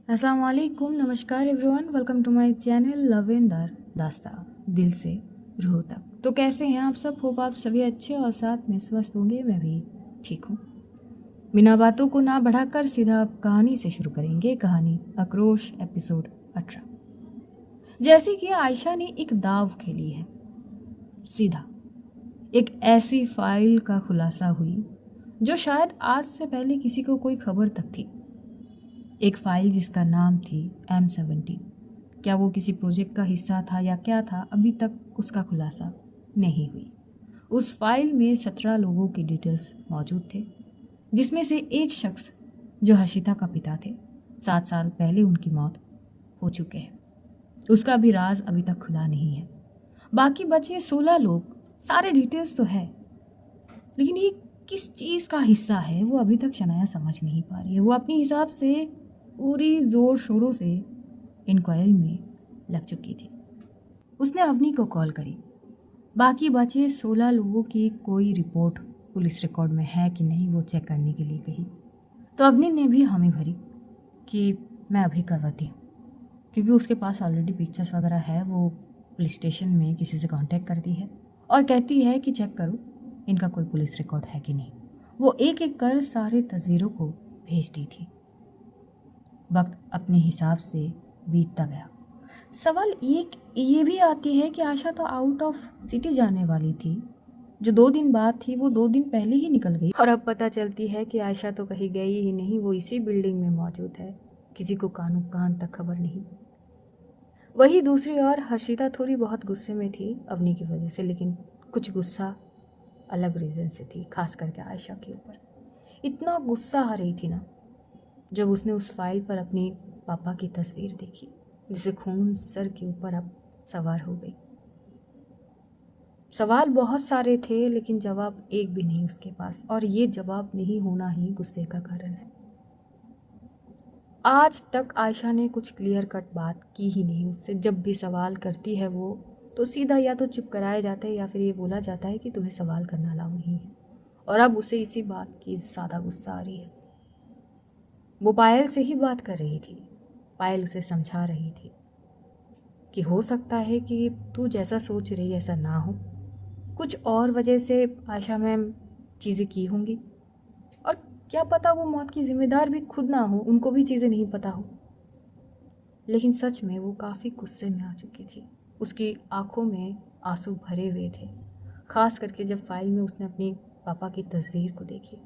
अस्सलाम वालेकुम, नमस्कार everyone, welcome to my channel love in दर दास्ता दिल से रूह तक। तो कैसे हैं आप सब? होप आप सभी अच्छे और साथ में स्वस्थ होंगे। मैं भी ठीक हूँ। बिना बातों को ना बढ़ाकर सीधा अब कहानी से शुरू करेंगे। कहानी आक्रोश एपिसोड 18। जैसे कि आयशा ने एक दाव खेली है, सीधा एक ऐसी फाइल का खुलासा हुई जो शायद आज से पहले किसी को कोई खबर तक थी। एक फाइल जिसका नाम थी M17। क्या वो किसी प्रोजेक्ट का हिस्सा था या क्या था, अभी तक उसका खुलासा नहीं हुई। उस फाइल में 17 लोगों की डिटेल्स मौजूद थे, जिसमें से एक शख्स जो हर्षिता का पिता थे, 7 साल पहले उनकी मौत हो चुके हैं। उसका भी राज अभी तक खुला नहीं है। बाकी बचे 16 लोग, सारे डिटेल्स तो है, लेकिन ये किस चीज़ का हिस्सा है वो अभी तक शनाया समझ नहीं पा रही है। वो अपने हिसाब से पूरी ज़ोर शोरों से इंक्वायरी में लग चुकी थी। उसने अवनी को कॉल करी। बाकी बचे 16 लोगों की कोई रिपोर्ट पुलिस रिकॉर्ड में है कि नहीं वो चेक करने के लिए कही। तो अवनी ने भी हामी भरी कि मैं अभी करवाती हूँ, क्योंकि उसके पास ऑलरेडी पिक्चर्स वगैरह है। वो पुलिस स्टेशन में किसी से कांटेक्ट करती है और कहती है कि चेक करो इनका कोई पुलिस रिकॉर्ड है कि नहीं। वो एक एक कर सारे तस्वीरों को भेजती थी। वक्त अपने हिसाब से बीतता गया। सवाल ये भी आती है कि आशा तो आउट ऑफ सिटी जाने वाली थी। जो 2 दिन बाद थी वो 2 दिन पहले ही निकल गई, और अब पता चलती है कि आयशा तो कहीं गई ही नहीं, वो इसी बिल्डिंग में मौजूद है। किसी को कानो कान तक खबर नहीं। वही दूसरी ओर हर्षिता थोड़ी बहुत गुस्से में थी अवनी की वजह से, लेकिन कुछ गुस्सा अलग रीज़न से थी, खास करके आयशा के ऊपर। इतना गुस्सा आ रही थी ना जब उसने उस फाइल पर अपनी पापा की तस्वीर देखी, जिसे खून सर के ऊपर अब सवार हो गई। सवाल बहुत सारे थे लेकिन जवाब एक भी नहीं उसके पास, और ये जवाब नहीं होना ही गुस्से का कारण है। आज तक आयशा ने कुछ क्लियर कट बात की ही नहीं उससे। जब भी सवाल करती है वो तो सीधा या तो चुप कराया जाता है या फिर ये बोला जाता है कि तुम्हें सवाल करना अलाउ नहीं है। और अब उसे इसी बात की ज़्यादा गुस्सा आ रही है। वो पायल से ही बात कर रही थी। पायल उसे समझा रही थी कि हो सकता है कि तू जैसा सोच रही ऐसा ना हो, कुछ और वजह से आयशा मैम चीज़ें की होंगी, और क्या पता वो मौत की जिम्मेदार भी खुद ना हो, उनको भी चीज़ें नहीं पता हो। लेकिन सच में वो काफ़ी गुस्से में आ चुकी थी। उसकी आंखों में आंसू भरे हुए थे, खास करके जब फाइल में उसने अपनी पापा की तस्वीर को देखी।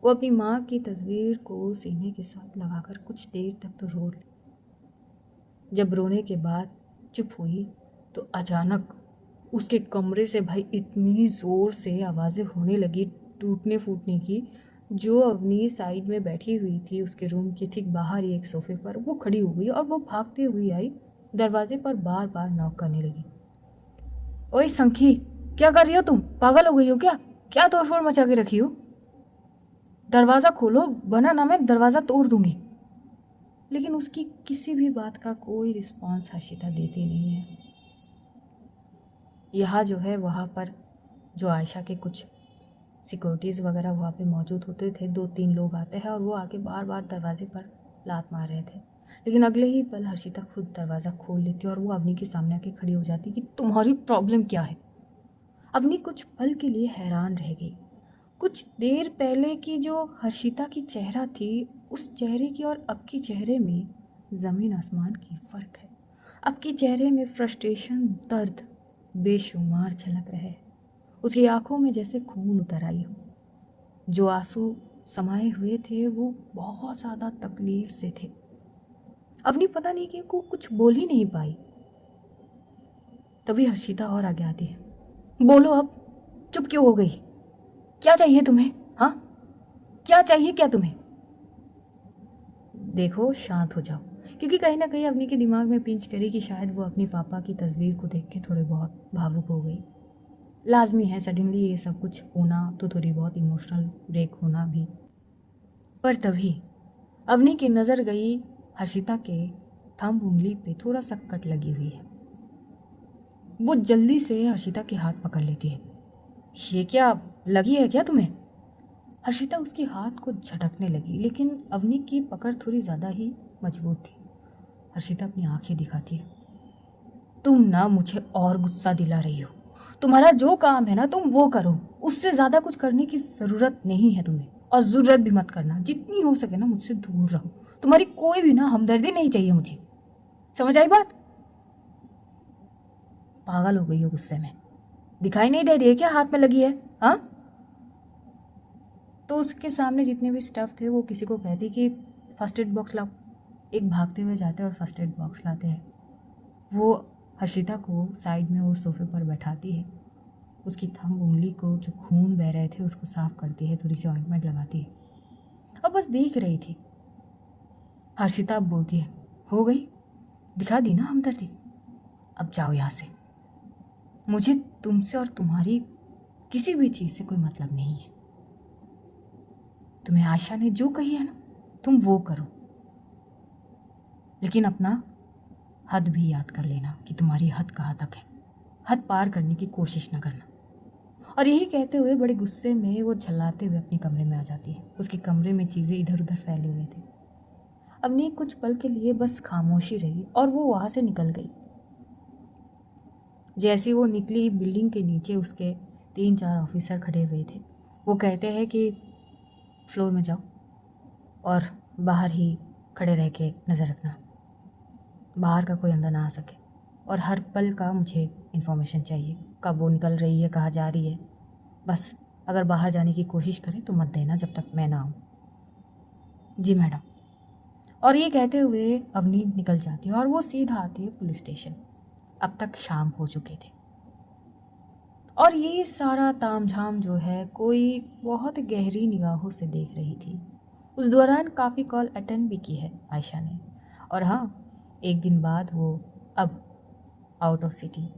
वो अपनी माँ की तस्वीर को सीने के साथ लगाकर कुछ देर तक तो रो ली। जब रोने के बाद चुप हुई तो अचानक उसके कमरे से भाई इतनी ज़ोर से आवाज़ें होने लगी टूटने फूटने की। जो अवनी साइड में बैठी हुई थी उसके रूम के ठीक बाहर ही एक सोफे पर, वो खड़ी हो गई और वो भागते हुई आई, दरवाजे पर बार बार नॉक करने लगी। ओए संखी, क्या कर रही हो तुम? पागल हो गई हो क्या? क्या तोड़फोड़ मचा के रखी हो? दरवाज़ा खोलो, वरना ना मैं दरवाज़ा तोड़ दूंगी। लेकिन उसकी किसी भी बात का कोई रिस्पॉन्स हर्षिता देती नहीं है। यहाँ जो है वहाँ पर जो आयशा के कुछ सिक्योरिटीज़ वगैरह वहाँ पे मौजूद होते थे, 2-3 लोग आते हैं और वो आके बार बार दरवाजे पर लात मार रहे थे। लेकिन अगले ही पल हर्षिता खुद दरवाज़ा खोल लेती और वो अवनी के सामने आके खड़ी हो जाती कि तुम्हारी प्रॉब्लम क्या है। अवनी कुछ पल के लिए हैरान रह गई। कुछ देर पहले की जो हर्षिता की चेहरा थी, उस चेहरे की और अब की चेहरे में ज़मीन आसमान की फ़र्क है। अब की चेहरे में फ्रस्ट्रेशन, दर्द बेशुमार झलक रहे हैं। उसकी आंखों में जैसे खून उतर आई हो। जो आंसू समाये हुए थे वो बहुत ज़्यादा तकलीफ से थे। अवनी पता नहीं कि को कुछ बोल ही नहीं पाई। तभी हर्षिता और आगे आती है। बोलो अब, चुप क्यों हो गई? क्या चाहिए तुम्हें? हाँ, क्या चाहिए क्या तुम्हें? देखो शांत हो जाओ, क्योंकि कहीं ना कहीं अवनी के दिमाग में पिंच करी कि शायद वो अपनी पापा की तस्वीर को देख के थोड़े बहुत भावुक हो गई। लाजमी है सडनली ये सब कुछ होना, तो थोड़ी बहुत इमोशनल ब्रेक होना भी। पर तभी अवनी की नज़र गई हर्षिता के थंब उंगली पे थोड़ा सा कट लगी हुई है। वो जल्दी से हर्षिता के हाथ पकड़ लेती है। ये क्या लगी है क्या तुम्हें? हर्षिता उसके हाथ को झटकने लगी, लेकिन अवनी की पकड़ थोड़ी ज़्यादा ही मजबूत थी। हर्षिता अपनी आंखें दिखाती है। तुम ना मुझे और गुस्सा दिला रही हो। तुम्हारा जो काम है ना तुम वो करो, उससे ज़्यादा कुछ करने की ज़रूरत नहीं है तुम्हें, और ज़रूरत भी मत करना। जितनी हो सके ना मुझसे दूर रहो। तुम्हारी कोई भी ना हमदर्दी नहीं चाहिए मुझे। समझ आई बात? पागल हो गई हो गुस्से में। दिखाई नहीं दे रही है क्या हाथ में लगी है? हाँ, तो उसके सामने जितने भी स्टफ थे वो किसी को कहती कि फर्स्ट एड बॉक्स लाओ। एक भागते हुए जाते और फर्स्ट एड बॉक्स लाते हैं। वो हर्षिता को साइड में वो सोफे पर बैठाती है। उसकी थंब उंगली को जो खून बह रहे थे उसको साफ करती है, थोड़ी सी ऑइंटमेंट लगाती है। अब बस देख रही थी। हर्षिता अब बोलती है, हो गई, दिखा दी ना हमदर्दी, अब जाओ यहाँ से। मुझे तुमसे और तुम्हारी किसी भी चीज़ से कोई मतलब नहीं है। तुम्हें आयशा ने जो कही है ना तुम वो करो, लेकिन अपना हद भी याद कर लेना कि तुम्हारी हद कहाँ तक है। हद पार करने की कोशिश न करना। और यही कहते हुए बड़े गुस्से में वो झल्लाते हुए अपने कमरे में आ जाती है। उसके कमरे में चीज़ें इधर उधर फैले हुए थे। अवनी कुछ पल के लिए बस खामोशी रही और वो वहाँ से निकल गई। जैसे वो निकली, बिल्डिंग के नीचे उसके 3-4 ऑफिसर खड़े हुए थे। वो कहते हैं कि फ्लोर में जाओ और बाहर ही खड़े रह के नज़र रखना, बाहर का कोई अंदर ना आ सके, और हर पल का मुझे इन्फॉर्मेशन चाहिए, कब वो निकल रही है, कहाँ जा रही है। बस अगर बाहर जाने की कोशिश करें तो मत देना जब तक मैं ना आऊँ। जी मैडम। और ये कहते हुए अवनी निकल जाती है और वो सीधा आती है पुलिस स्टेशन। अब तक शाम हो चुके थे और ये सारा तामझाम जो है कोई बहुत गहरी निगाहों से देख रही थी। उस दौरान काफ़ी कॉल अटेंड भी की है आयशा ने। और हाँ, एक दिन बाद वो अब आउट ऑफ सिटी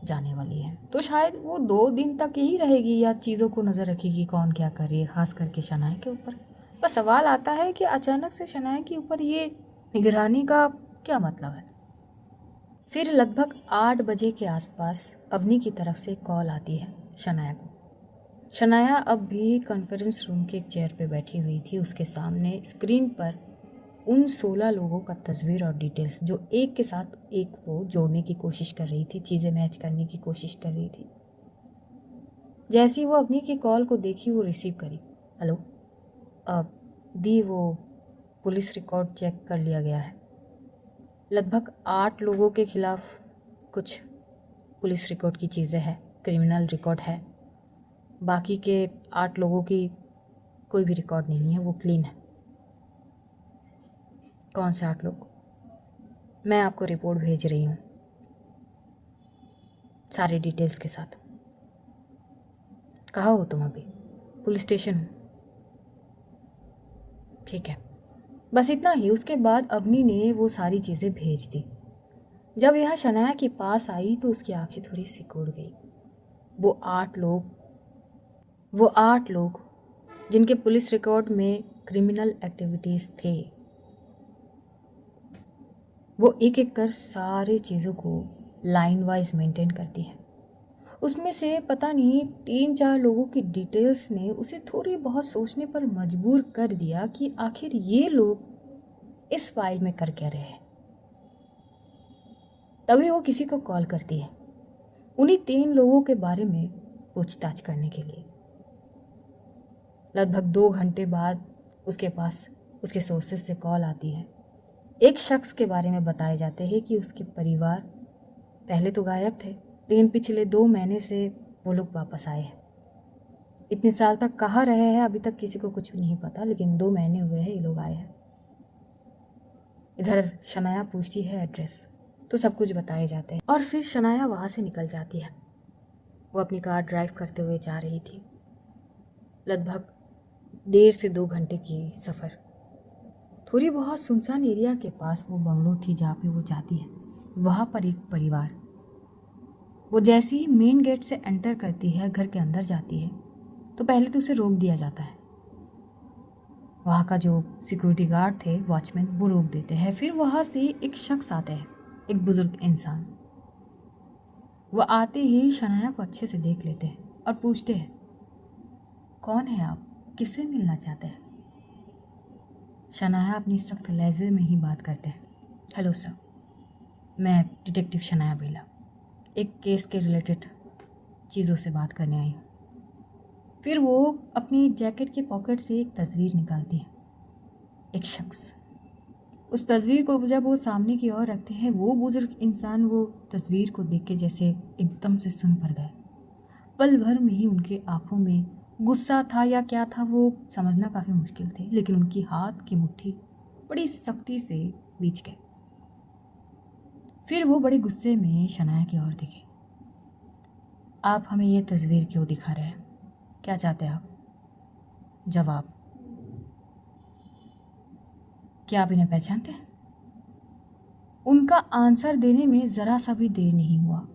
जाने वाली है, तो शायद वो 2 दिन तक यही रहेगी या चीज़ों को नज़र रखेगी कौन क्या कर रही है, ख़ास करके शनाया के ऊपर। बस सवाल आता है कि अचानक से शनाया के ऊपर ये निगरानी का क्या मतलब है। फिर लगभग 8 बजे के आसपास अवनी की तरफ से कॉल आती है शनाया को। शनाया अब भी कॉन्फ्रेंस रूम के एक चेयर पे बैठी हुई थी। उसके सामने स्क्रीन पर उन 16 लोगों का तस्वीर और डिटेल्स जो एक के साथ एक को जोड़ने की कोशिश कर रही थी, चीज़ें मैच करने की कोशिश कर रही थी। जैसे ही वो अवनी की कॉल को देखी वो रिसीव करी। हेलो, अब दी, वो पुलिस रिकॉर्ड चेक कर लिया गया है। लगभग 8 लोगों के खिलाफ कुछ पुलिस रिकॉर्ड की चीज़ें हैं, क्रिमिनल रिकॉर्ड है। बाकी के 8 लोगों की कोई भी रिकॉर्ड नहीं है, वो क्लीन है। कौन से 8 लोग? मैं आपको रिपोर्ट भेज रही हूँ सारे डिटेल्स के साथ। कहाँ हो तुम अभी? पुलिस स्टेशन हूँ। ठीक है, बस इतना ही। उसके बाद अवनी ने वो सारी चीज़ें भेज दी। जब यह शनाया के पास आई तो उसकी आंखें थोड़ी सिकुड़ गई। वो आठ लोग जिनके पुलिस रिकॉर्ड में क्रिमिनल एक्टिविटीज़ थे, वो एक एक कर सारी चीज़ों को लाइन वाइज मेंटेन करती है। उसमें से पता नहीं 3-4 लोगों की डिटेल्स ने उसे थोड़ी बहुत सोचने पर मजबूर कर दिया कि आखिर ये लोग इस फाइल में कर क्या रहे हैं। तभी वो किसी को कॉल करती है उन्हीं 3 लोगों के बारे में पूछताछ करने के लिए। लगभग 2 घंटे बाद उसके पास उसके सोर्सेस से कॉल आती है। एक शख्स के बारे में बताए जाते हैं कि उसके परिवार पहले तो गायब थे, लेकिन पिछले 2 महीने से वो लोग वापस आए हैं। इतने साल तक कहाँ रहे हैं अभी तक किसी को कुछ नहीं पता, लेकिन 2 महीने हुए हैं ये लोग आए हैं। इधर शनाया पूछती है एड्रेस, तो सब कुछ बताए जाते हैं और फिर शनाया वहाँ से निकल जाती है। वो अपनी कार ड्राइव करते हुए जा रही थी। लगभग 1.5 से 2 घंटे की सफ़र। थोड़ी बहुत सुनसान एरिया के पास वो बंगलो थी जहाँ पे वो जाती है। वहाँ पर एक परिवार, वो जैसे ही मेन गेट से एंटर करती है, घर के अंदर जाती है, तो पहले तो उसे रोक दिया जाता है। वहाँ का जो सिक्योरिटी गार्ड थे, वॉचमैन, वो रोक देते हैं। फिर वहाँ से एक शख्स आता है, एक बुजुर्ग इंसान। वो आते ही शनाया को अच्छे से देख लेते हैं और पूछते हैं, कौन है आप, किससे मिलना चाहते हैं? शनाया अपनी सख्त लहजे में ही बात करते हैं। हेलो सर, मैं डिटेक्टिव शनाया बेला, एक केस के रिलेटेड चीज़ों से बात करने आई हूँ। फिर वो अपनी जैकेट के पॉकेट से एक तस्वीर निकालती है। एक शख्स, उस तस्वीर को जब वो सामने की ओर रखते हैं, वो बुजुर्ग इंसान वो तस्वीर को देख के जैसे एकदम से सुन पड़ गए। पल भर में ही उनके आंखों में गुस्सा था या क्या था वो समझना काफ़ी मुश्किल थे, लेकिन उनकी हाथ की मुट्ठी बड़ी सख्ती से बीच गए। फिर वो बड़े गुस्से में शनाया की ओर देखे। आप हमें ये तस्वीर क्यों दिखा रहे हैं? क्या चाहते हैं आप? जवाब, क्या आप इन्हें पहचानते हैं? उनका आंसर देने में ज़रा सा भी देर नहीं हुआ।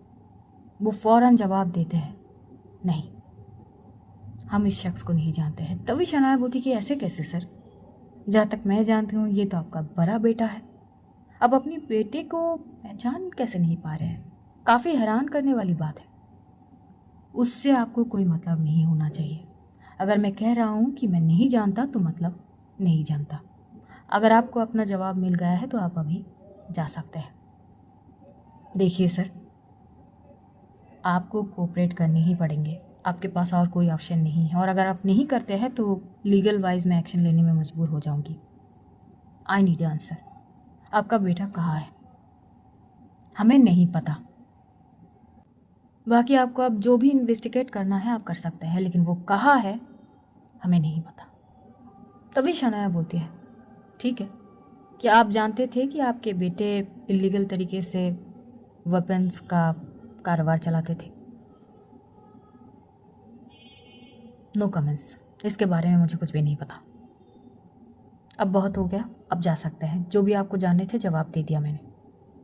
वो फौरन जवाब देते हैं, नहीं, हम इस शख्स को नहीं जानते हैं। तभी शनाया बोलती कि ऐसे कैसे सर? जहाँ तक मैं जानती हूँ ये तो आपका बड़ा बेटा है। अब अपनी बेटे को पहचान कैसे नहीं पा रहे हैं? काफ़ी हैरान करने वाली बात है। उससे आपको कोई मतलब नहीं होना चाहिए। अगर मैं कह रहा हूँ कि मैं नहीं जानता तो मतलब नहीं जानता। अगर आपको अपना जवाब मिल गया है तो आप अभी जा सकते हैं। देखिए सर, आपको कोऑपरेट करने ही पड़ेंगे, आपके पास और कोई ऑप्शन नहीं है, और अगर आप नहीं करते हैं तो लीगल वाइज मैं एक्शन लेने में मजबूर हो जाऊंगी। I need answer. आपका बेटा कहाँ है? हमें नहीं पता। बाकी आपको अब जो भी इन्वेस्टिगेट करना है आप कर सकते हैं, लेकिन वो कहाँ है हमें नहीं पता। तभी शनाया बोलती है, ठीक है, क्या आप जानते थे कि आपके बेटे इलीगल तरीके से वेपन्स का कारोबार चलाते थे? नो कमेंट्स, इसके बारे में मुझे कुछ भी नहीं पता। अब बहुत हो गया, अब जा सकते हैं। जो भी आपको जानने थे जवाब दे दिया मैंने।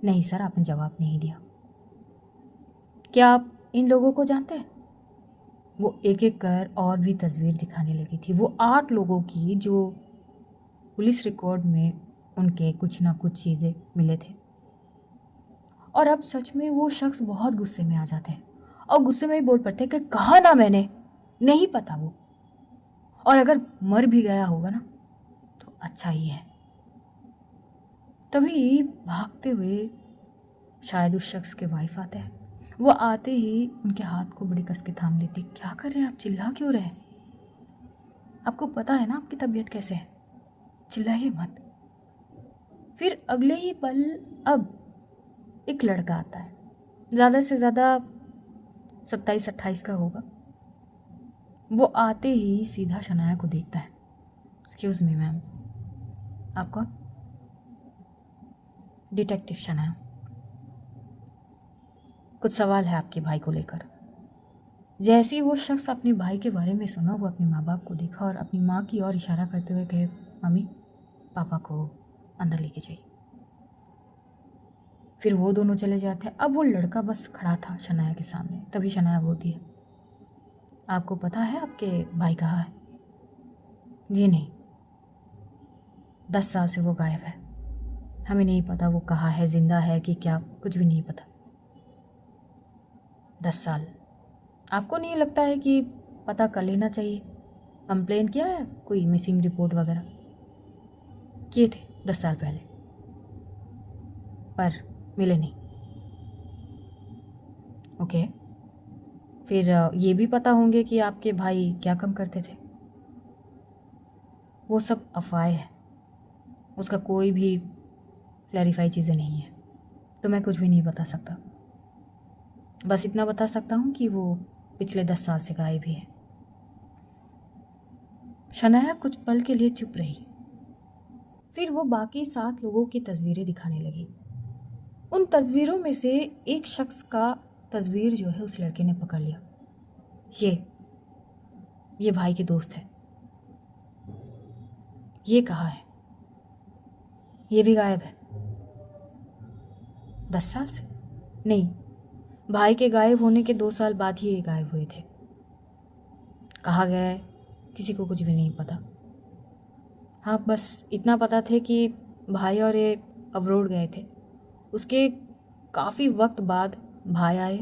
नहीं सर, आपने जवाब नहीं दिया। क्या आप इन लोगों को जानते हैं? वो एक एक कर और भी तस्वीर दिखाने लगी थी। वो 8 लोगों की जो पुलिस रिकॉर्ड में उनके कुछ ना कुछ चीज़ें मिले थे। और अब सच में वो शख्स बहुत गुस्से में आ जाते हैं और गुस्से में ही बोल पड़ते हैं कि कहा ना मैंने, नहीं पता वो, और अगर मर भी गया होगा ना तो अच्छा ही है। तभी भागते हुए शायद उस शख्स के वाइफ आते हैं। वो आते ही उनके हाथ को बड़ी कस के थाम लेती। क्या कर रहे हैं आप? चिल्ला क्यों रहे हैं? आपको पता है ना आपकी तबीयत कैसे है, चिल्लाइए मत। फिर अगले ही पल अब एक लड़का आता है, ज़्यादा से ज़्यादा 27-28 का होगा। वो आते ही सीधा शनाया को देखता है। एक्सक्यूज़ मी मैम, आप कौन? डिटेक्टिव शनाया, कुछ सवाल है आपके भाई को लेकर। जैसे ही वो शख्स अपने भाई के बारे में सुना, वो अपने माँ बाप को देखा और अपनी माँ की ओर इशारा करते हुए कहे, मम्मी पापा को अंदर लेके जाइए। फिर वो दोनों चले जाते हैं। अब वो लड़का बस खड़ा था शनाया के सामने। तभी शनाया बोलती है, आपको पता है आपके भाई कहाँ है? जी नहीं, 10 साल से वो गायब है। हमें नहीं पता वो कहाँ है, जिंदा है कि क्या, कुछ भी नहीं पता। 10 साल। आपको नहीं लगता है कि पता कर लेना चाहिए? कंप्लेन किया है, कोई मिसिंग रिपोर्ट वगैरह किए थे 10 साल पहले, पर मिले नहीं। ओके, फिर ये भी पता होंगे कि आपके भाई क्या काम करते थे? वो सब अफवाह है, उसका कोई भी क्लैरिफाई चीज़ें नहीं है, तो मैं कुछ भी नहीं बता सकता। बस इतना बता सकता हूँ कि वो पिछले 10 साल से गायब ही है। शनाया कुछ पल के लिए चुप रही। फिर वो बाकी 7 लोगों की तस्वीरें दिखाने लगी। उन तस्वीरों में से एक शख्स का तस्वीर जो है उस लड़के ने पकड़ लिया। ये भाई के दोस्त है। ये कहाँ है? ये भी गायब है 10 साल से। नहीं, भाई के गायब होने के 2 साल बाद ही ये गायब हुए थे। कहाँ गए किसी को कुछ भी नहीं पता। हाँ, बस इतना पता थे कि भाई और ये अवरोड गए थे। उसके काफ़ी वक्त बाद भाई आए,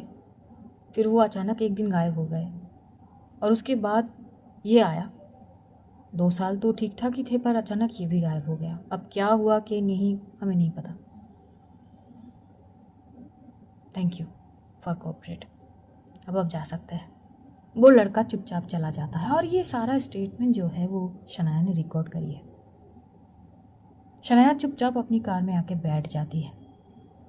फिर वो अचानक एक दिन गायब हो गए, और उसके बाद ये आया 2 साल तो ठीक ठाक ही थे, पर अचानक ये भी गायब हो गया। अब क्या हुआ कि नहीं, हमें नहीं पता। Thank you for cooperate. अब आप जा सकते हैं। वो लड़का चुपचाप चला जाता है और ये सारा स्टेटमेंट जो है वो शनाया ने रिकॉर्ड करी है। शनाया चुपचाप अपनी कार में आके बैठ जाती है।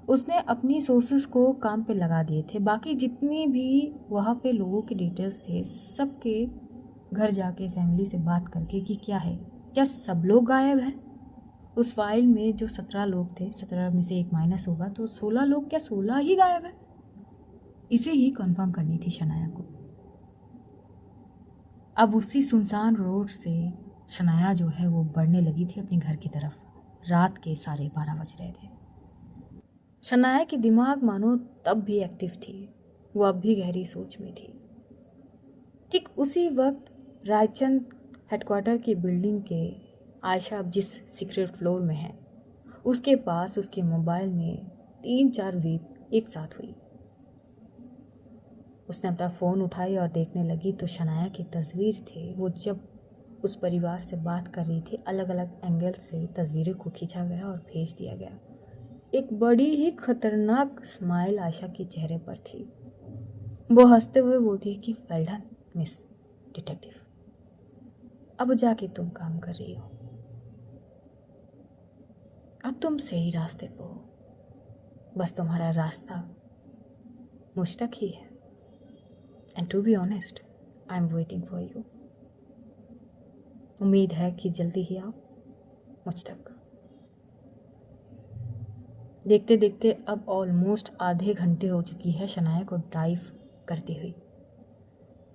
उसने अपनी सोर्सेस को काम पे लगा दिए थे। बाकी जितनी भी वहाँ पे लोगों के डिटेल्स थे, सबके घर जाके फैमिली से बात करके कि क्या है, क्या सब लोग गायब हैं। उस फाइल में जो 17 लोग थे, 17 में से एक माइनस होगा तो 16 लोग, क्या 16 ही गायब है? इसे ही कंफर्म करनी थी शनाया को। अब उसी सुनसान रोड से शनाया जो है वो बढ़ने लगी थी अपने घर की तरफ। रात के 12:30 बज रहे थे। शनाया की दिमाग मानो तब भी एक्टिव थी, वो अब भी गहरी सोच में थी। ठीक उसी वक्त रायचंद हेडक्वार्टर की बिल्डिंग के आयशा अब जिस सीक्रेट फ्लोर में है, उसके पास उसके मोबाइल में 3-4 वीप एक साथ हुई। उसने अपना फ़ोन उठाई और देखने लगी तो शनाया की तस्वीर थे। वो जब उस परिवार से बात कर रही थी, अलग अलग एंगल से तस्वीरों को खींचा गया और भेज दिया गया। एक बड़ी ही खतरनाक स्माइल आयशा के चेहरे पर थी। वो हंसते हुए बोलती कि वेल डन मिस डिटेक्टिव, अब जाके तुम काम कर रही हो, अब तुम सही रास्ते पर हो, बस तुम्हारा रास्ता मुझ तक ही है। And to be honest, I am waiting for you. उम्मीद है कि जल्दी ही आओ मुझ तक। देखते देखते अब ऑलमोस्ट आधे घंटे हो चुकी है शनाया को ड्राइव करती हुई।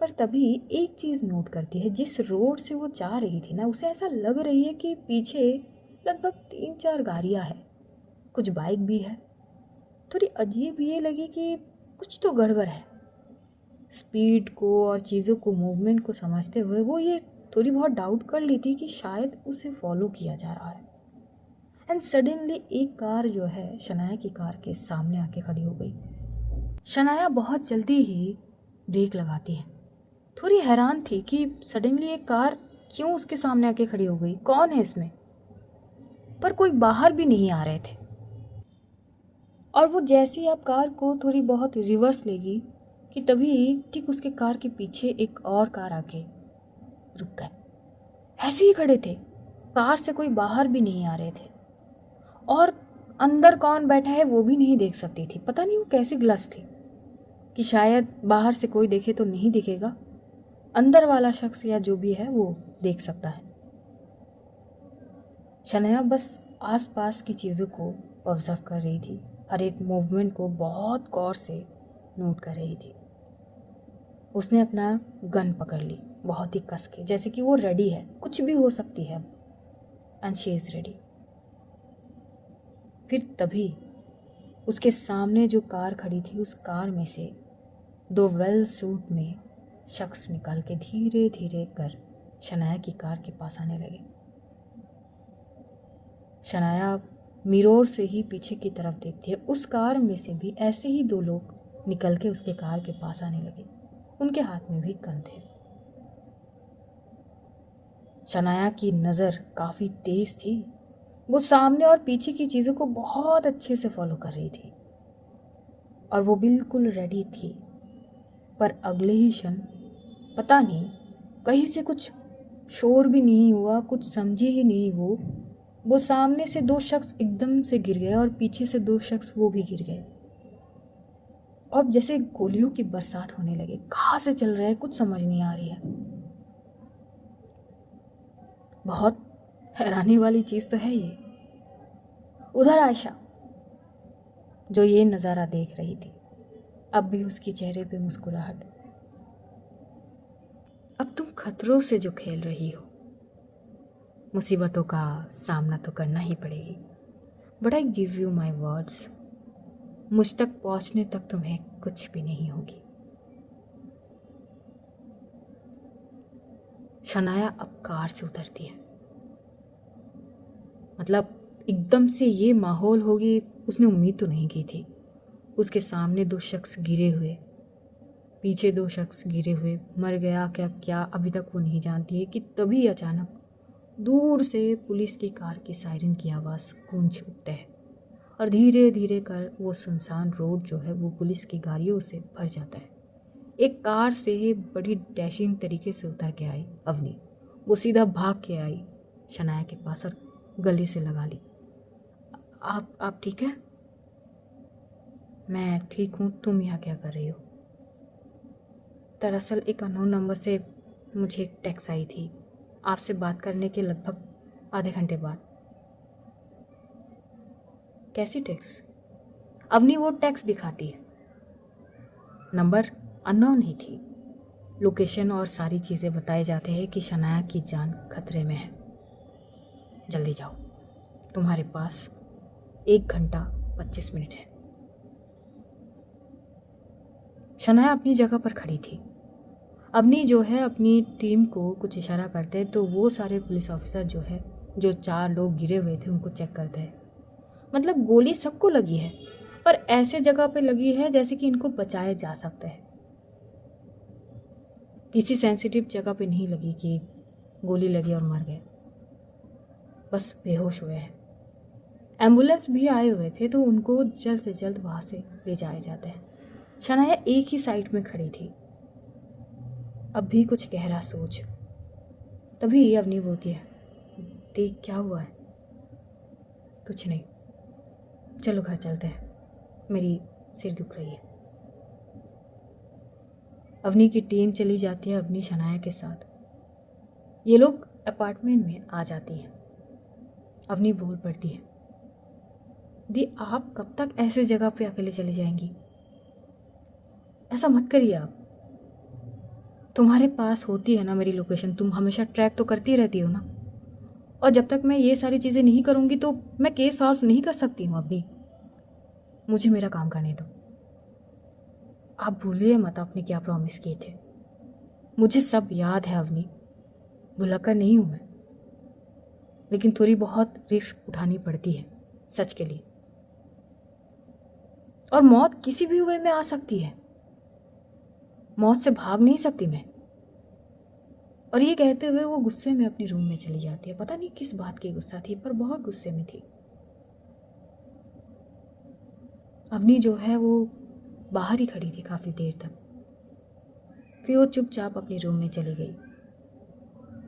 पर तभी एक चीज़ नोट करती है, जिस रोड से वो जा रही थी ना, उसे ऐसा लग रही है कि पीछे लगभग 3-4 गाड़ियाँ हैं, कुछ बाइक भी है। थोड़ी अजीब ये लगी कि कुछ तो गड़बड़ है। स्पीड को और चीज़ों को, मूवमेंट को समझते हुए वो ये थोड़ी बहुत डाउट कर ली थी कि शायद उसे फॉलो किया जा रहा है। एंड सडनली एक कार जो है शनाया की कार के सामने आके खड़ी हो गई। शनाया बहुत जल्दी ही ब्रेक लगाती है। थोड़ी हैरान थी कि सडनली एक कार क्यों उसके सामने आके खड़ी हो गई, कौन है इसमें। पर कोई बाहर भी नहीं आ रहे थे। और वो जैसे ही अब कार को थोड़ी बहुत रिवर्स लेगी कि तभी ठीक उसके कार के पीछे एक और कार आके रुक गए। ऐसे ही खड़े थे, कार से कोई बाहर भी नहीं आ रहे थे और अंदर कौन बैठा है वो भी नहीं देख सकती थी। पता नहीं वो कैसी ग्लस थी कि शायद बाहर से कोई देखे तो नहीं दिखेगा, अंदर वाला शख्स या जो भी है वो देख सकता है। शनाया बस आसपास की चीज़ों को ऑब्जर्व कर रही थी, हर एक मूवमेंट को बहुत गौर से नोट कर रही थी। उसने अपना गन पकड़ ली बहुत ही कस के, जैसे कि वो रेडी है, कुछ भी हो सकती है एंड शी इज़ रेडी। फिर तभी उसके सामने जो कार खड़ी थी, उस कार में से 2 वेल सूट में शख्स निकल के धीरे धीरे कर शनाया की कार के पास आने लगे। शनाया मिरर से ही पीछे की तरफ देखती है, उस कार में से भी ऐसे ही 2 लोग निकल के उसके कार के पास आने लगे। उनके हाथ में भी गन थे। शनाया की नज़र काफ़ी तेज थी, वो सामने और पीछे की चीज़ों को बहुत अच्छे से फॉलो कर रही थी और वो बिल्कुल रेडी थी। पर अगले ही क्षण पता नहीं कहीं से कुछ शोर भी नहीं हुआ, कुछ समझी ही नहीं वो सामने से 2 शख्स एकदम से गिर गए और पीछे से 2 शख्स वो भी गिर गए। और जैसे गोलियों की बरसात होने लगे। कहाँ से चल रहा है कुछ समझ नहीं आ रही है। बहुत हैरानी वाली चीज़ तो है ये। उधर आयशा जो ये नज़ारा देख रही थी, अब भी उसके चेहरे पे मुस्कुराहट। अब तुम खतरों से जो खेल रही हो, मुसीबतों का सामना तो करना ही पड़ेगी, but I give you my words, मुझ तक पहुंचने तक तुम्हें कुछ भी नहीं होगी। शनाया अब कार से उतरती है। मतलब एकदम से ये माहौल होगी उसने उम्मीद तो नहीं की थी। उसके सामने 2 शख्स गिरे हुए, पीछे 2 शख्स गिरे हुए, मर गया क्या क्या अभी तक वो नहीं जानती है कि तभी अचानक दूर से पुलिस की कार की सायरन की आवाज़ गूंज उठते है और धीरे धीरे कर वो सुनसान रोड जो है वो पुलिस की गाड़ियों से भर जाता है। एक कार से बड़ी डैशिंग तरीके से उतर के आई अवनी। वो सीधा भाग के आई शनाया के पास और गले से लगा ली। आप ठीक है? मैं ठीक हूँ, तुम यहाँ क्या कर रही हो? दरअसल एक अननोन नंबर से मुझे एक टेक्स्ट आई थी आपसे बात करने के लगभग आधे घंटे बाद। कैसी टेक्स्ट? अवनी वो टेक्स्ट दिखाती है। नंबर अननोन ही थी। लोकेशन और सारी चीज़ें बताए जाते हैं कि शनाया की जान खतरे में है। जल्दी जाओ, तुम्हारे पास 1 घंटा 25 मिनट है। शनाया अपनी जगह पर खड़ी थी। अवनी जो है अपनी टीम को कुछ इशारा करते तो वो सारे पुलिस ऑफिसर जो है, जो 4 लोग गिरे हुए थे उनको चेक करते हैं। मतलब गोली सबको लगी है, पर ऐसे जगह पे लगी है जैसे कि इनको बचाया जा सकता है। किसी सेंसिटिव जगह पे नहीं लगी कि गोली लगी और मर गए, बस बेहोश हुए हैं। एम्बुलेंस भी आए हुए थे तो उनको जल्द से जल्द वहाँ से ले जाया जाता है। शनाया एक ही साइड में खड़ी थी, अब भी कुछ गहरा सोच। तभी अवनी बोलती है, देख क्या हुआ है? कुछ नहीं, चलो घर चलते हैं, मेरी सिर दुख रही है। अवनी की टीम चली जाती है अवनी शनाया के साथ। ये लोग अपार्टमेंट में आ जाती हैं। अवनी बोल पड़ती है, दी आप कब तक ऐसे जगह पे अकेले चली जाएंगी? ऐसा मत करिए आप। तुम्हारे पास होती है ना मेरी लोकेशन, तुम हमेशा ट्रैक तो करती रहती हो ना। और जब तक मैं ये सारी चीज़ें नहीं करूँगी तो मैं केस सॉल्व नहीं कर सकती हूँ अवनी। मुझे मेरा काम करने दो। आप भूलिए मत आपने क्या प्रॉमिस किए थे। मुझे सब याद है अवनी, भुलक्कड़ नहीं हूँ मैं, लेकिन थोड़ी बहुत रिस्क उठानी पड़ती है सच के लिए। और मौत किसी भी वे में आ सकती है, मौत से भाग नहीं सकती मैं। और ये कहते हुए वो गुस्से में अपने रूम में चली जाती है। पता नहीं किस बात की गुस्सा थी, पर बहुत गुस्से में थी। अवनी जो है वो बाहर ही खड़ी थी काफ़ी देर तक। फिर वो चुपचाप अपने रूम में चली गई।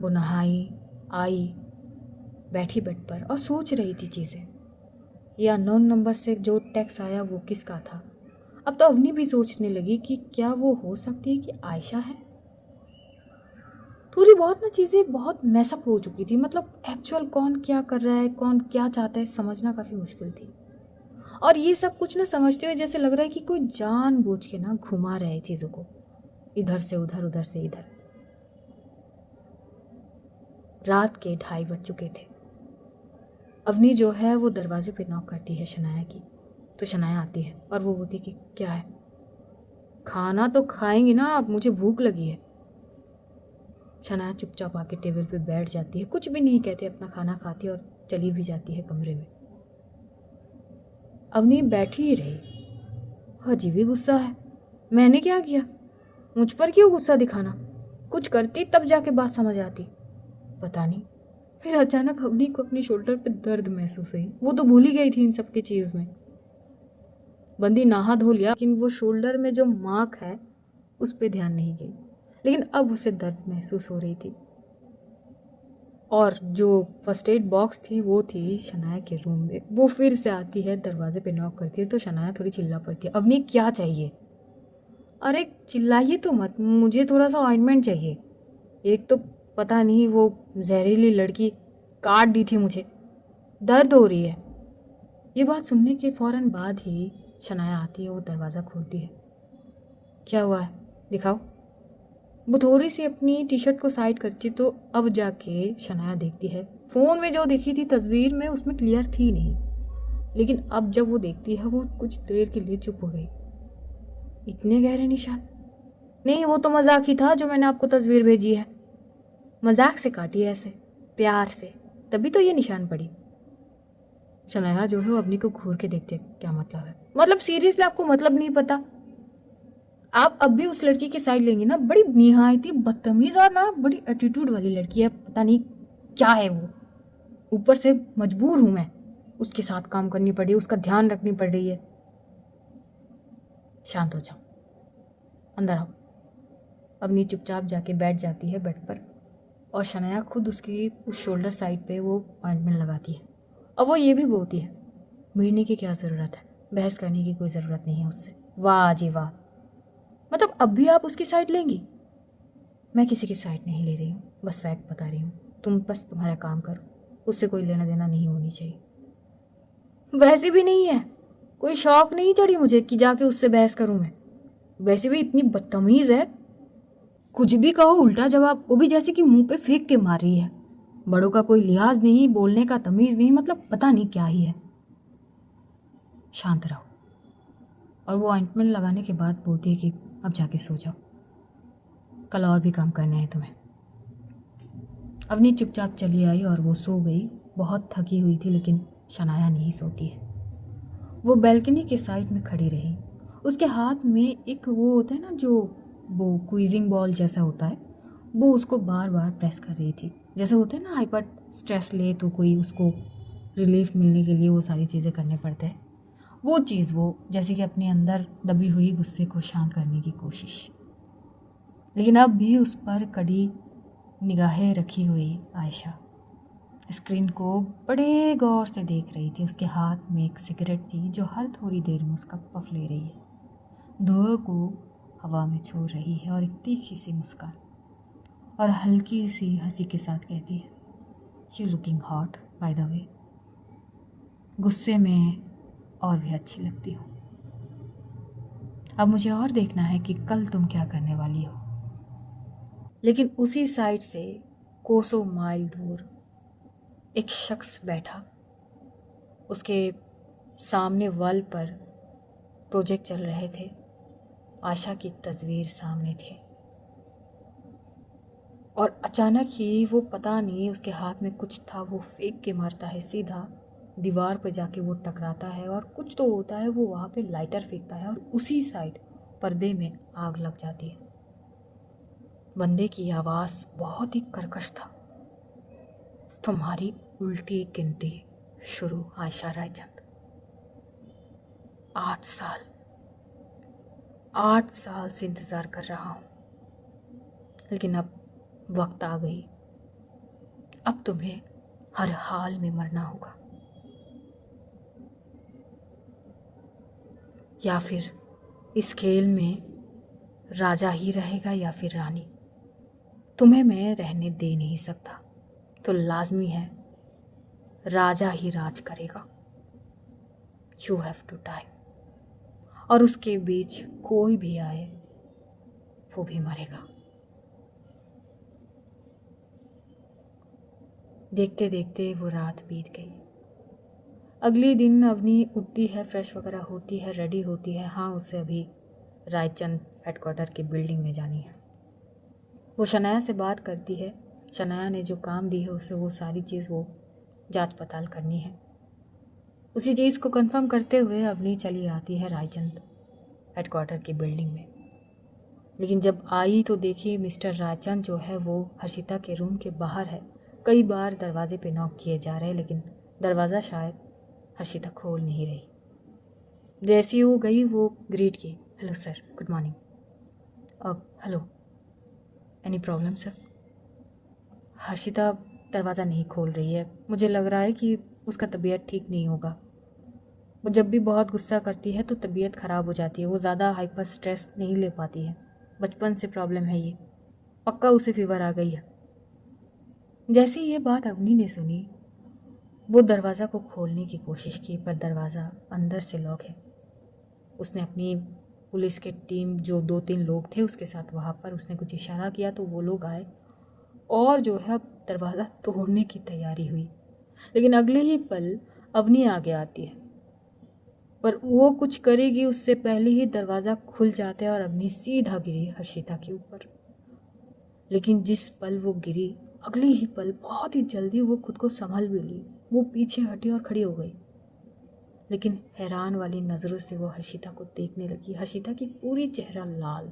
वो नहाई, आई, बैठी बेड पर और सोच रही थी चीज़ें। ये अननोन नंबर से जो टेक्स्ट आया वो किसका था? अब तो अवनी भी सोचने लगी कि क्या वो हो सकती है कि आयशा है। थोड़ी बहुत ना चीज़ें बहुत मैसअप हो चुकी थी। मतलब एक्चुअल कौन क्या कर रहा है, कौन क्या चाहता है, समझना काफ़ी मुश्किल थी। और ये सब कुछ ना समझते हुए जैसे लग रहा है कि कोई जानबूझ के ना घुमा रहा है चीज़ों को, इधर से उधर, उधर से इधर। रात के 2:30 बज चुके थे। अवनी जो है वो दरवाजे पे नॉक करती है शनाया की। तो शनाया आती है और वो बोलती कि क्या है? खाना तो खाएंगी ना आप, मुझे भूख लगी है। शनाया चुपचाप आके टेबल पे बैठ जाती है, कुछ भी नहीं कहते, अपना खाना खाती है और चली भी जाती है कमरे में। अवनी बैठी ही रही। अजीब ही गुस्सा है, मैंने क्या किया? मुझ पर क्यों गुस्सा दिखाना? कुछ करती तब जाके बात समझ आती। पता नहीं। फिर अचानक अवनी को अपनी शोल्डर पे दर्द महसूस हुई। वो तो भूल ही गई थी इन सब की चीज़ में। बंदी नहा धो लिया, लेकिन वो शोल्डर में जो मार्क है उस पर ध्यान नहीं गई। लेकिन अब उसे दर्द महसूस हो रही थी। और जो फर्स्ट एड बॉक्स थी वो थी शनाया के रूम में। वो फिर से आती है, दरवाजे पे नॉक करती है तो शनाया थोड़ी चिल्ला पड़ती है, अवनी क्या चाहिए? अरे चिल्लाइए तो मत, मुझे थोड़ा सा ऑइंटमेंट चाहिए। एक तो पता नहीं वो जहरीली लड़की काट दी थी मुझे, दर्द हो रही है। ये बात सुनने के फ़ौरन बाद ही शनाया आती है, वो दरवाज़ा खोलती है। क्या हुआ है, दिखाओ। वो थोड़ी सी अपनी टी शर्ट को साइड करती तो अब जाके शनाया देखती है फ़ोन में जो देखी थी तस्वीर में उसमें क्लियर थी नहीं, लेकिन अब जब वो देखती है वो कुछ देर के लिए चुप हो गई। इतने गहरे निशान? नहीं, वो तो मजाक ही था जो मैंने आपको तस्वीर भेजी है। मजाक से काटी है ऐसे, प्यार से, तभी तो ये निशान पड़ी। शनाया जो है वो अवनी को घूर के देखती है, क्या मतलब है? मतलब सीरियसली आपको मतलब नहीं पता? आप अब भी उस लड़की की साइड लेंगी ना? बड़ी निहायती बदतमीज़ और ना बड़ी एटीट्यूड वाली लड़की है, पता नहीं क्या है वो। ऊपर से मजबूर हूँ मैं, उसके साथ काम करनी पड़ी, उसका ध्यान रखनी पड़ रही है। शांत हो जाओ, अंदर आओ। अवनी चुपचाप जाके बैठ जाती है बेड पर और शनाया खुद उसकी उस शोल्डर साइड पे वो ऑइंटमेंट लगाती है। और वो ये भी बोलती है, भिड़ने की क्या ज़रूरत है, बहस करने की कोई ज़रूरत नहीं है उससे। वाह जी वाह, मतलब अब भी आप उसकी साइड लेंगी? मैं किसी की साइड नहीं ले रही हूँ, बस फैक्ट बता रही हूँ। तुम बस तुम्हारा काम करो, उससे कोई लेना देना नहीं होनी चाहिए। वैसे भी नहीं है, कोई शौक नहीं चढ़ी मुझे कि जाके उससे बहस करूँ मैं। वैसे भी इतनी बदतमीज़ है, कुछ भी कहो उल्टा जवाब, वो भी जैसे कि मुंह पे फेंक के मार रही है। बड़ों का कोई लिहाज नहीं, बोलने का तमीज़ नहीं, मतलब पता नहीं क्या ही है। शांत रहो। और वो ऑइंटमेंट लगाने के बाद बोलती है कि अब जाके सो जाओ, कल और भी काम करना है तुम्हें। अवनी चुपचाप चली आई और वो सो गई। बहुत थकी हुई थी, लेकिन शनाया नहीं सोती है। वो बैल्कनी के साइड में खड़ी रही। उसके हाथ में एक वो होता है ना, जो वो क्वीजिंग बॉल जैसा होता है, वो उसको बार बार प्रेस कर रही थी। जैसे होता है ना, हाइपर स्ट्रेस ले तो कोई उसको रिलीफ मिलने के लिए वो सारी चीज़ें करने पड़ते हैं। वो चीज़ वो जैसे कि अपने अंदर दबी हुई गुस्से को शांत करने की कोशिश। लेकिन अब भी उस पर कड़ी निगाहें रखी हुई आयशा स्क्रीन को बड़े गौर से देख रही थी। उसके हाथ में एक सिगरेट थी जो हर थोड़ी देर में उसका पफ ले रही है, धुएं को हवा में छोड़ रही है और एक तीखी सी मुस्कान और हल्की सी हंसी के साथ कहती है, you looking hot by the way. गुस्से में और भी अच्छी लगती हो। अब मुझे और देखना है कि कल तुम क्या करने वाली हो। लेकिन उसी साइड से कोसों माइल दूर एक शख्स बैठा। उसके सामने वॉल पर प्रोजेक्ट चल रहे थे। आशा की तस्वीर सामने थी और अचानक ही वो पता नहीं उसके हाथ में कुछ था, वो फेंक के मारता है, सीधा दीवार पर जाके वो टकराता है और कुछ तो होता है, वो वहाँ पे लाइटर फेंकता है और उसी साइड पर्दे में आग लग जाती है। बंदे की आवाज़ बहुत ही कर्कश था, तुम्हारी उल्टी गिनती शुरू आयशा रायचंद। 8 साल से इंतज़ार कर रहा हूँ, लेकिन अब वक्त आ गई। अब तुम्हें हर हाल में मरना होगा, या फिर इस खेल में राजा ही रहेगा या फिर रानी। तुम्हें मैं रहने दे नहीं सकता, तो लाजमी है राजा ही राज करेगा। You have to die. और उसके बीच कोई भी आए वो भी मरेगा। देखते देखते वो रात बीत गई। अगले दिन अवनी उठती है, फ्रेश वगैरह होती है, रेडी होती है। हाँ, उसे अभी रायचंद हेडक्वार्टर की बिल्डिंग में जानी है। वो शनाया से बात करती है। शनाया ने जो काम दी है उसे वो सारी चीज़ वो जांच पड़ताल करनी है। उसी चीज़ को कंफर्म करते हुए अवनी चली आती है रायचंद हेडक्वार्टर की बिल्डिंग में। लेकिन जब आई तो देखी मिस्टर रायचंद जो है वो हर्षिता के रूम के बाहर है। कई बार दरवाजे पे नॉक किए जा रहे हैं, लेकिन दरवाज़ा शायद हर्षिता खोल नहीं रही। जैसी वो गई वो ग्रीट की, हेलो सर, गुड मॉर्निंग। अब hello, any problem sir? Harshita दरवाज़ा नहीं खोल रही है। मुझे लग रहा है कि उसका तबीयत ठीक नहीं होगा। वो जब भी बहुत गुस्सा करती है तो तबीयत ख़राब हो जाती है। वो ज़्यादा हाइपर स्ट्रेस नहीं ले पाती है, बचपन से प्रॉब्लम है ये। पक्का उसे फीवर आ गई है। जैसे ही ये बात अवनी ने सुनी, वो दरवाज़ा को खोलने की कोशिश की, पर दरवाज़ा अंदर से लॉक है। उसने अपनी पुलिस के टीम जो 2-3 लोग थे उसके साथ वहाँ पर उसने कुछ इशारा किया तो वो लोग आए और जो है अब दरवाज़ा तोड़ने की तैयारी हुई। लेकिन अगले ही पल अवनी आगे आती है, पर वो कुछ करेगी उससे पहले ही दरवाज़ा खुल जाता है और अवनी सीधा गिरी हर्षिता के ऊपर। लेकिन जिस पल वो गिरी, अगले ही पल बहुत ही जल्दी वो खुद को संभाल भी ली। वो पीछे हटी और खड़ी हो गई। लेकिन हैरान वाली नज़रों से वो हर्षिता को देखने लगी। हर्षिता की पूरी चेहरा लाल।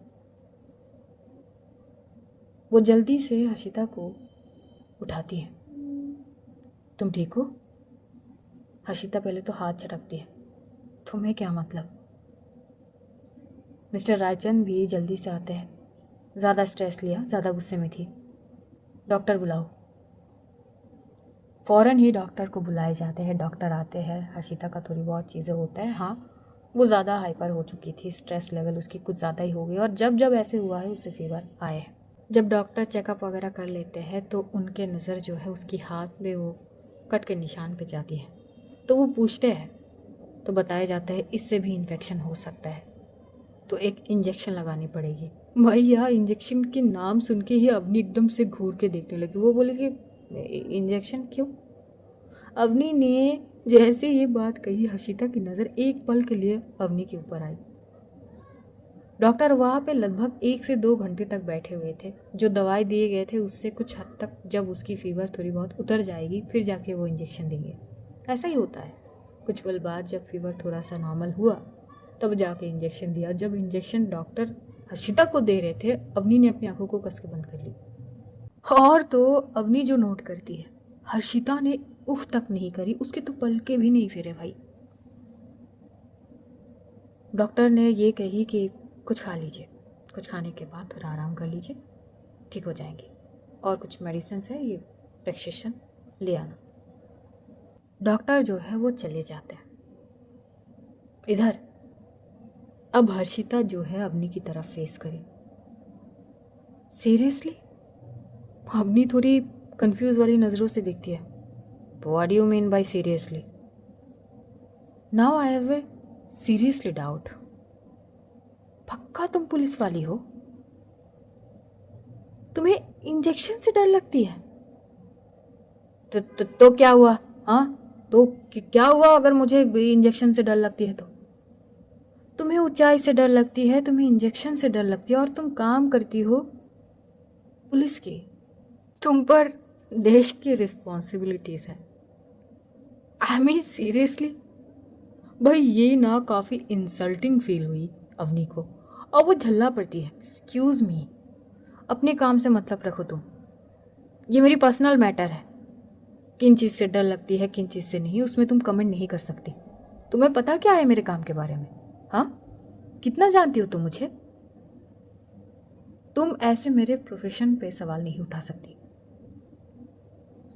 वो जल्दी से हर्षिता को उठाती है। तुम ठीक हो? हर्षिता पहले तो हाथ झटकती है। तुम्हें क्या मतलब? मिस्टर रायचंद भी जल्दी से आते हैं। ज़्यादा स्ट्रेस लिया, ज़्यादा गुस्से में थी। डॉक्टर बुलाओ। फ़ौरन ही डॉक्टर को बुलाए जाते हैं। डॉक्टर आते हैं। हर्षिता का थोड़ी बहुत चीज़ें होता है। हाँ, वो ज़्यादा हाइपर हो चुकी थी, स्ट्रेस लेवल उसकी कुछ ज़्यादा ही हो गई और जब जब ऐसे हुआ है उसे फीवर आए हैं। जब डॉक्टर चेकअप वगैरह कर लेते हैं तो उनके नज़र जो है उसकी हाथ में वो कट के निशान पे जाती है। तो वो पूछते हैं तो बताया जाता है इससे भी इन्फेक्शन हो सकता है, तो एक इंजेक्शन लगानी पड़ेगी। भैया इंजेक्शन के नाम सुन के ही अवनी एकदम से घूर के देखने लगी। वो बोले कि इंजेक्शन क्यों? अवनी ने जैसे ये बात कही, हर्षिता की नज़र एक पल के लिए अवनी के ऊपर आई। डॉक्टर वहाँ पे लगभग 1 से 2 घंटे तक बैठे हुए थे। जो दवाई दिए गए थे उससे कुछ हद तक जब उसकी फीवर थोड़ी बहुत उतर जाएगी फिर जाके वो इंजेक्शन देंगे। ऐसा ही होता है। कुछ पल बाद जब फीवर थोड़ा सा नॉर्मल हुआ तब जाके इंजेक्शन दिया। जब इंजेक्शन डॉक्टर हर्षिता को दे रहे थे, अवनी ने अपनी आंखों को कस के बंद कर ली। और तो अवनी जो नोट करती है, हर्षिता ने उफ तक नहीं करी, उसके तो पलके भी नहीं फेरे भाई। डॉक्टर ने ये कही कि कुछ खा लीजिए, कुछ खाने के बाद थोड़ा आराम कर लीजिए, ठीक हो जाएंगे, और कुछ मेडिसिन है ये प्रेस्क्रिप्शन ले आना। डॉक्टर जो है वो चले जाते हैं। इधर अब हर्षिता जो है अवनी की तरफ फेस करी। सीरियसली? अवनी थोड़ी कंफ्यूज वाली नज़रों से देखती है। What do you mean by seriously? Now I have a seriously doubt. पक्का तुम पुलिस वाली हो? तुम्हें इंजेक्शन से डर लगती है? तो क्या हुआ? हाँ, तो क्या हुआ अगर मुझे इंजेक्शन से डर लगती है तो? तुम्हें ऊंचाई से डर लगती है, तुम्हें इंजेक्शन से डर लगती है, और तुम काम करती हो पुलिस की। तुम पर देश की रिस्पॉन्सिबिलिटीज है। आई मीन सीरियसली भाई, ये ना काफ़ी इंसल्टिंग फील हुई अवनी को, और वो झल्ला पड़ती है। एक्सक्यूज़ मी, अपने काम से मतलब रखो तुम। ये मेरी पर्सनल मैटर है। किन चीज़ से डर लगती है, किन चीज़ से नहीं, उसमें तुम कमेंट नहीं कर सकती। तुम्हें पता क्या है मेरे काम के बारे में? हाँ, कितना जानती हो तुम मुझे? तुम ऐसे मेरे प्रोफेशन पे सवाल नहीं उठा सकती।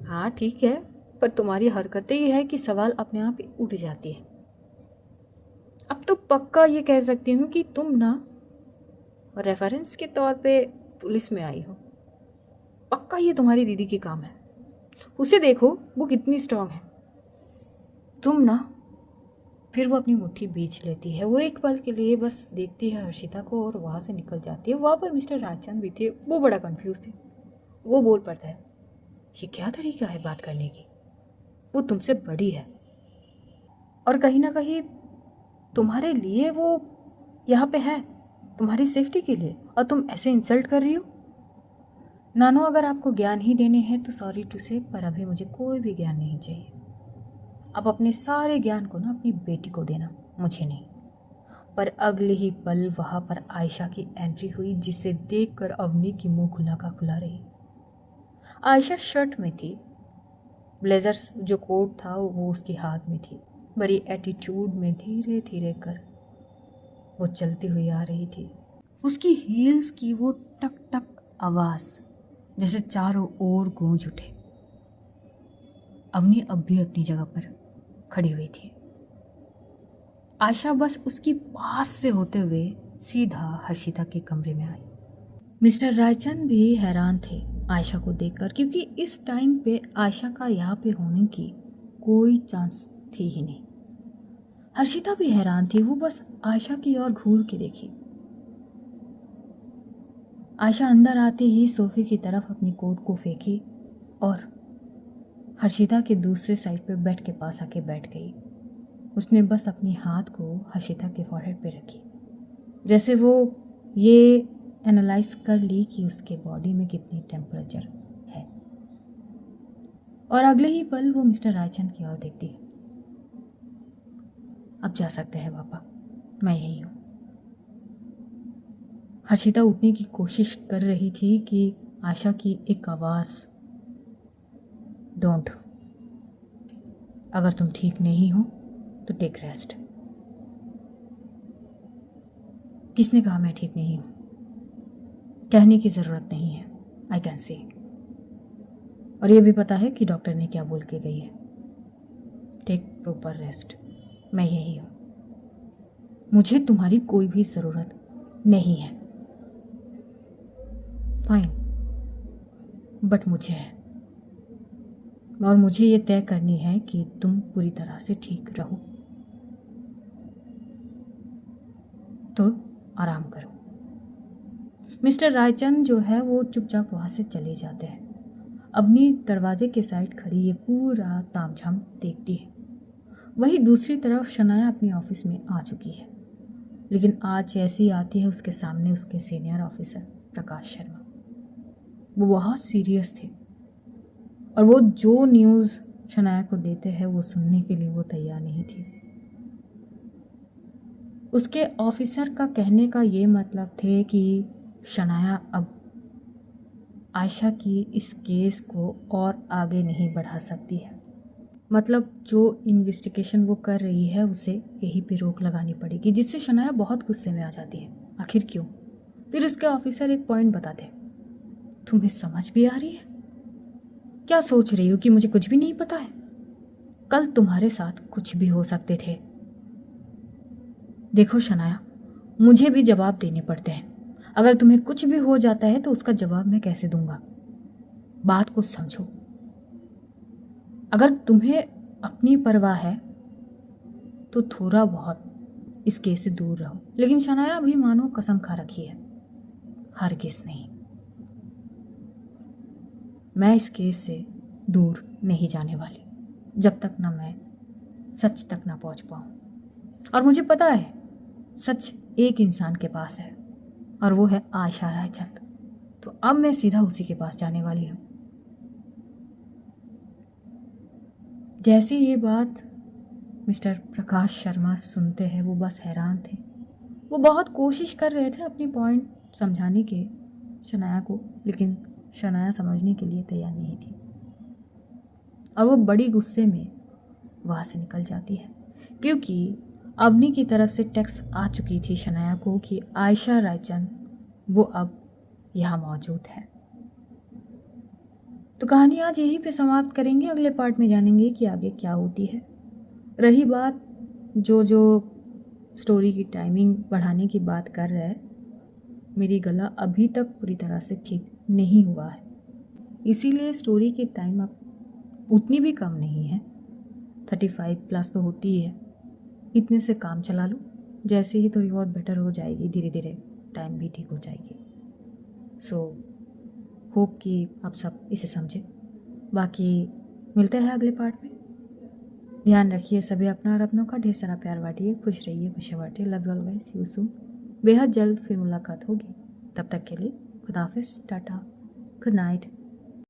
हाँ ठीक है, पर तुम्हारी हरकतें ही है कि सवाल अपने आप ही उठ जाती है। अब तो पक्का ये कह सकती हूँ कि तुम ना रेफरेंस के तौर पे पुलिस में आई हो। पक्का ये तुम्हारी दीदी की काम है। उसे देखो वो कितनी स्ट्रांग है। तुम ना, फिर वो अपनी मुट्ठी बीच लेती है। वो एक पल के लिए बस देखती है हर्षिता को और वहाँ से निकल जाती है। वहाँ पर मिस्टर राजचंद भी थे। वो बड़ा कंफ्यूज थे। वो बोल पड़ता है, ये क्या तरीका है बात करने की? वो तुमसे बड़ी है और कहीं ना कहीं तुम्हारे लिए वो यहाँ पे है, तुम्हारी सेफ्टी के लिए, और तुम ऐसे इंसल्ट कर रही हो। नानो, अगर आपको ज्ञान ही देने हैं तो सॉरी टू से, पर अभी मुझे कोई भी ज्ञान नहीं चाहिए। अब अपने सारे ज्ञान को ना अपनी बेटी को देना, मुझे नहीं। पर अगले ही पल वहाँ पर आयशा की एंट्री हुई, जिसे देखकर अवनी की मुंह खुला का खुला रही। आयशा शर्ट में थी, ब्लेजर जो कोट था वो उसके हाथ में थी। बड़ी एटीट्यूड में धीरे धीरे कर वो चलती हुई आ रही थी। उसकी हील्स की वो टक टक आवाज जैसे चारों ओर गूंज उठे। अवनी अब भी अपनी जगह पर खड़ी हुई थी। आयशा बस उसकी पास से होते हुए सीधा हर्षिता के कमरे में आई। मिस्टर रायचंद भी हैरान थे आयशा को देखकर, क्योंकि इस टाइम पे आयशा का यहाँ पे होने की कोई चांस थी ही नहीं। हर्षिता भी हैरान थी। वो बस आयशा की ओर घूर के देखी। आयशा अंदर आते ही सोफे की तरफ अपनी कोट को फेंकी और हर्षिता के दूसरे साइड पे बेड के पास आके बैठ गई। उसने बस अपनी हाथ को हर्षिता के फॉरहेड पे रखी, जैसे वो ये एनालाइज कर ली कि उसके बॉडी में कितनी टेम्परेचर है। और अगले ही पल वो मिस्टर रायचंद की ओर देखती है। अब जा सकते हैं पापा, मैं यही हूँ। हर्षिता उठने की कोशिश कर रही थी कि आयशा की एक आवाज़, डोंट, अगर तुम ठीक नहीं हो तो टेक रेस्ट। किसने कहा मैं ठीक नहीं हूँ? कहने की ज़रूरत नहीं है, आई कैन सी। और ये भी पता है कि डॉक्टर ने क्या बोल के गई है, टेक प्रॉपर रेस्ट। मैं यही हूँ, मुझे तुम्हारी कोई भी ज़रूरत नहीं है। फाइन, बट मुझे है, और मुझे ये तय करनी है कि तुम पूरी तरह से ठीक रहो। तो आराम करो। मिस्टर रायचंद जो है वो चुपचाप वहाँ से चले जाते हैं। अपनी दरवाजे के साइड खड़ी ये पूरा तामझाम देखती है। वही दूसरी तरफ शनाया अपने ऑफिस में आ चुकी है, लेकिन आज जैसी आती है उसके सामने उसके सीनियर ऑफिसर प्रकाश शर्मा, वो बहुत सीरियस थे और वो जो न्यूज़ शनाया को देते हैं वो सुनने के लिए वो तैयार नहीं थी। उसके ऑफिसर का कहने का ये मतलब थे कि शनाया अब आयशा की इस केस को और आगे नहीं बढ़ा सकती है। मतलब जो इन्वेस्टिगेशन वो कर रही है उसे यहीं पे रोक लगानी पड़ेगी, जिससे शनाया बहुत गुस्से में आ जाती है। आखिर क्यों? फिर उसके ऑफिसर एक पॉइंट बताते, तुम्हें समझ भी आ रही है? क्या सोच रही हो कि मुझे कुछ भी नहीं पता है? कल तुम्हारे साथ कुछ भी हो सकते थे। देखो शनाया, मुझे भी जवाब देने पड़ते हैं। अगर तुम्हें कुछ भी हो जाता है तो उसका जवाब मैं कैसे दूंगा? बात को समझो। अगर तुम्हें अपनी परवाह है तो थोड़ा बहुत इस केस से दूर रहो। लेकिन शनाया भी मानो कसम खा रखी है, हरगिज़ नहीं, मैं इस केस से दूर नहीं जाने वाली जब तक ना मैं सच तक ना पहुंच पाऊं। और मुझे पता है सच एक इंसान के पास है और वो है आयशा रायचंद। तो अब मैं सीधा उसी के पास जाने वाली हूँ। जैसे ये बात मिस्टर प्रकाश शर्मा सुनते हैं वो बस हैरान थे। वो बहुत कोशिश कर रहे थे अपनी पॉइंट समझाने के शनाया को, लेकिन शनाया समझने के लिए तैयार नहीं थी और वो बड़ी गुस्से में वहाँ से निकल जाती है, क्योंकि अवनी की तरफ से टेक्स्ट आ चुकी थी शनाया को कि आयशा रायचंद वो अब यहाँ मौजूद है। तो कहानी आज यहीं पे समाप्त करेंगे। अगले पार्ट में जानेंगे कि आगे क्या होती है। रही बात जो स्टोरी की टाइमिंग बढ़ाने की बात कर रहा है, मेरी गला अभी तक पूरी तरह से ठीक नहीं हुआ है, इसीलिए स्टोरी की टाइम अब उतनी भी कम नहीं है, 35+ तो होती ही है। इतने से काम चला लो, जैसे ही थोड़ी बहुत बेटर हो जाएगी धीरे धीरे टाइम भी ठीक हो जाएगी। सो होप कि आप सब इसे समझें। बाकी मिलते हैं अगले पार्ट में। ध्यान रखिए सभी अपना और अपनों का, ढेर सारा प्यार बांटिए, खुश रहिए, खुशियाँ बांटिए। Love you always, you soon. बेहद जल्द फिर मुलाकात होगी, तब तक के लिए खुदा हाफिज़, टाटा, गुड नाइट।